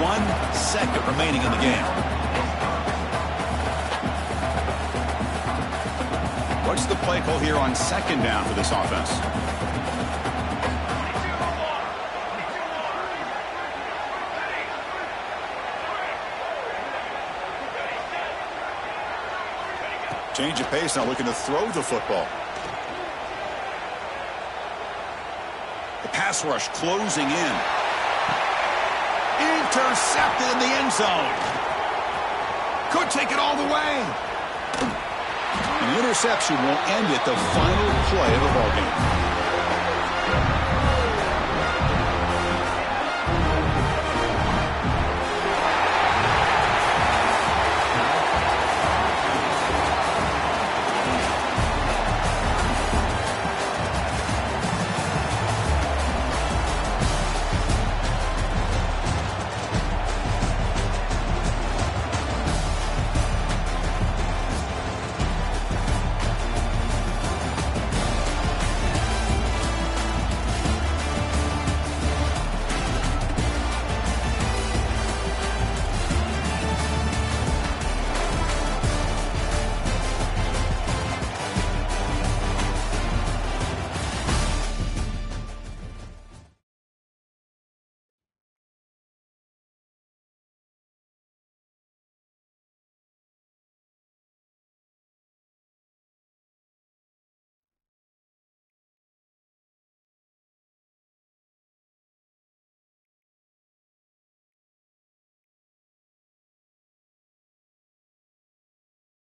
S1: second remaining in the game. What's the play call here on second down for this offense? Change of pace, now looking to throw the football. The pass rush closing in. Intercepted in the end zone. Could take it all the way. An interception will end it, the final play of the ballgame.